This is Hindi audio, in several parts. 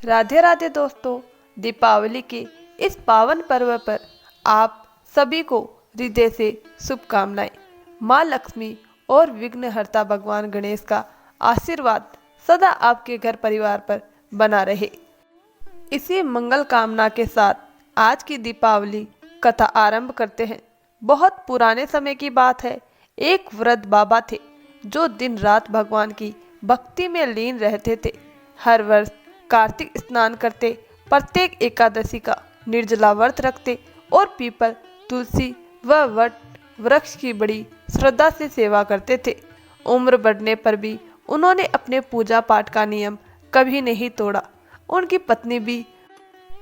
राधे राधे दोस्तों, दीपावली के इस पावन पर्व पर आप सभी को हृदय से शुभकामनाएं। माँ लक्ष्मी और विघ्नहर्ता भगवान गणेश का आशीर्वाद सदा आपके घर परिवार पर बना रहे। इसी मंगल कामना के साथ आज की दीपावली कथा आरंभ करते हैं। बहुत पुराने समय की बात है। एक वृद्ध बाबा थे जो दिन रात भगवान की भक्ति में लीन रहते थे। हर वर्ष कार्तिक स्नान करते, प्रत्येक एकादशी का निर्जला व्रत रखते और पीपल, तुलसी व वट वृक्ष की बड़ी श्रद्धा से सेवा करते थे। उम्र बढ़ने पर भी उन्होंने अपने पूजा पाठ का नियम कभी नहीं तोड़ा। उनकी पत्नी भी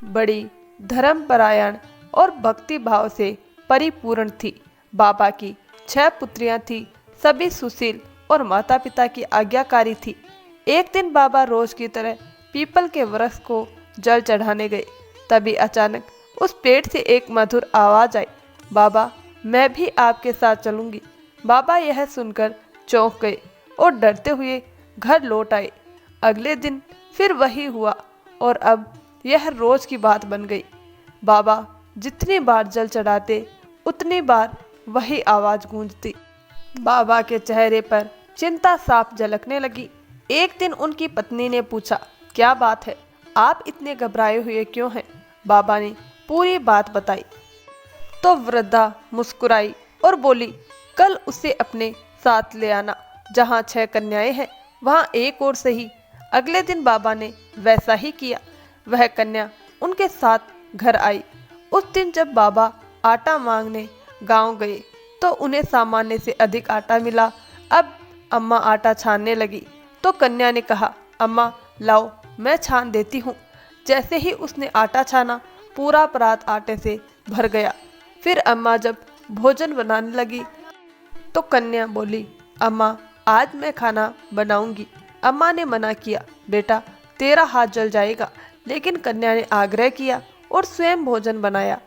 बड़ी धर्मपरायण और भक्ति भाव से परिपूर्ण थी। बाबा की 6 पुत्रियां थी, सभी सुशील और माता पिता की आज्ञाकारी थी। एक दिन बाबा रोज की तरह पीपल के वृक्ष को जल चढ़ाने गए। तभी अचानक उस पेड़ से एक मधुर आवाज आई, बाबा मैं भी आपके साथ चलूंगी। बाबा यह सुनकर चौंक गए और डरते हुए घर लौट आए। अगले दिन फिर वही हुआ और अब यह रोज की बात बन गई। बाबा जितनी बार जल चढ़ाते उतनी बार वही आवाज गूंजती। बाबा के चेहरे पर चिंता साफ झलकने लगी। एक दिन उनकी पत्नी ने पूछा, क्या बात है, आप इतने घबराए हुए क्यों हैं? बाबा ने पूरी बात बताई तो वृद्धा मुस्कुराई और बोली, कल उसे अपने साथ ले आना। जहाँ 6 कन्याएं हैं वहाँ एक और सही। अगले दिन बाबा ने वैसा ही किया। वह कन्या उनके साथ घर आई। उस दिन जब बाबा आटा मांगने गांव गए तो उन्हें सामान्य से अधिक आटा मिला। अब अम्मा आटा छानने लगी तो कन्या ने कहा, अम्मा लाओ मैं छान देती हूँ। जैसे ही उसने आटा छाना पूरा परात आटे से भर गया। फिर अम्मा जब भोजन बनाने लगी तो कन्या बोली, अम्मा आज मैं खाना बनाऊंगी। अम्मा ने मना किया, बेटा तेरा हाथ जल जाएगा। लेकिन कन्या ने आग्रह किया और स्वयं भोजन बनाया।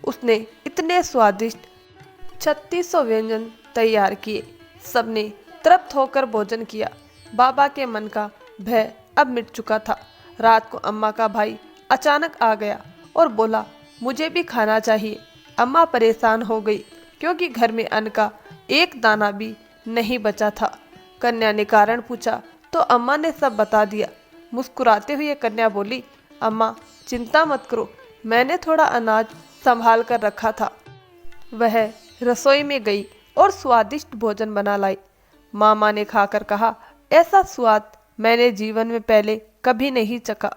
उसने इतने स्वादिष्ट 3600 व्यंजन तैयार किए। सबने तृप्त होकर भोजन किया। बाबा के मन का भय अब मिट चुका था। रात को अम्मा का भाई अचानक आ गया और बोला, मुझे भी खाना चाहिए। अम्मा परेशान हो गई क्योंकि घर में अन्न का एक दाना भी नहीं बचा था। कन्या ने कारण पूछा तो अम्मा ने सब बता दिया। मुस्कुराते हुए कन्या बोली, अम्मा चिंता मत करो, मैंने थोड़ा अनाज संभाल कर रखा था। वह रसोई में गई और स्वादिष्ट भोजन बना लाई। मामा ने खाकर कहा, ऐसा स्वाद मैंने जीवन में पहले कभी नहीं चखा।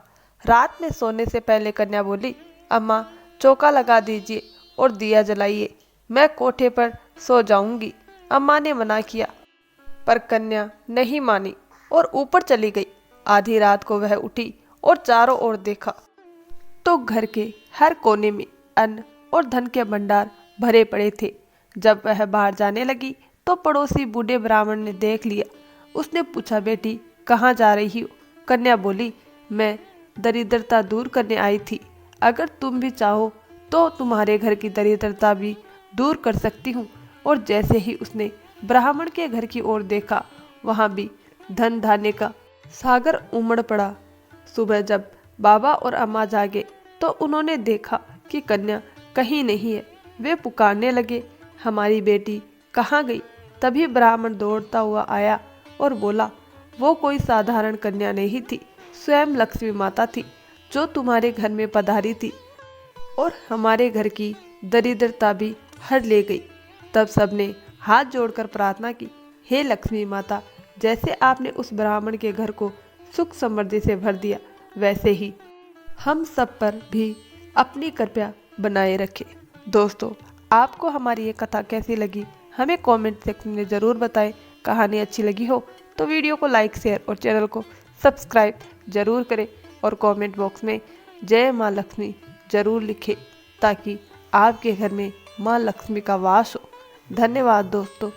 रात में सोने से पहले कन्या बोली, अम्मा चौका लगा दीजिए और दिया जलाइए, मैं कोठे पर सो जाऊंगी। अम्मा ने मना किया पर कन्या नहीं मानी और ऊपर चली गई। आधी रात को वह उठी और चारों ओर देखा तो घर के हर कोने में अन्न और धन के भंडार भरे पड़े थे। जब वह बाहर जाने लगी तो पड़ोसी बूढ़े ब्राह्मण ने देख लिया। उसने पूछा, बेटी कहाँ जा रही हो? कन्या बोली, मैं दरिद्रता दूर करने आई थी। अगर तुम भी चाहो तो तुम्हारे घर की दरिद्रता भी दूर कर सकती हूँ। और जैसे ही उसने ब्राह्मण के घर की ओर देखा, वहाँ भी धन धान्य का सागर उमड़ पड़ा। सुबह जब बाबा और अम्मा जागे तो उन्होंने देखा कि कन्या कहीं नहीं है। वे पुकारने लगे, हमारी बेटी कहाँ गई? तभी ब्राह्मण दौड़ता हुआ आया और बोला, वो कोई साधारण कन्या नहीं थी, स्वयं लक्ष्मी माता थी जो तुम्हारे घर में पधारी थी और हमारे घर की दरिद्रता भी हर ले गई। तब सबने हाथ जोड़कर प्रार्थना की, हे लक्ष्मी माता, जैसे आपने उस ब्राह्मण के घर को सुख समृद्धि से भर दिया, वैसे ही हम सब पर भी अपनी कृपा बनाए रखे। दोस्तों, आपको हमारी ये कथा कैसी लगी हमें कमेंट सेक्शन में ज़रूर बताएं। कहानी अच्छी लगी हो तो वीडियो को लाइक, शेयर और चैनल को सब्सक्राइब जरूर करें और कमेंट बॉक्स में जय माँ लक्ष्मी जरूर लिखें ताकि आपके घर में माँ लक्ष्मी का वास हो। धन्यवाद दोस्तों।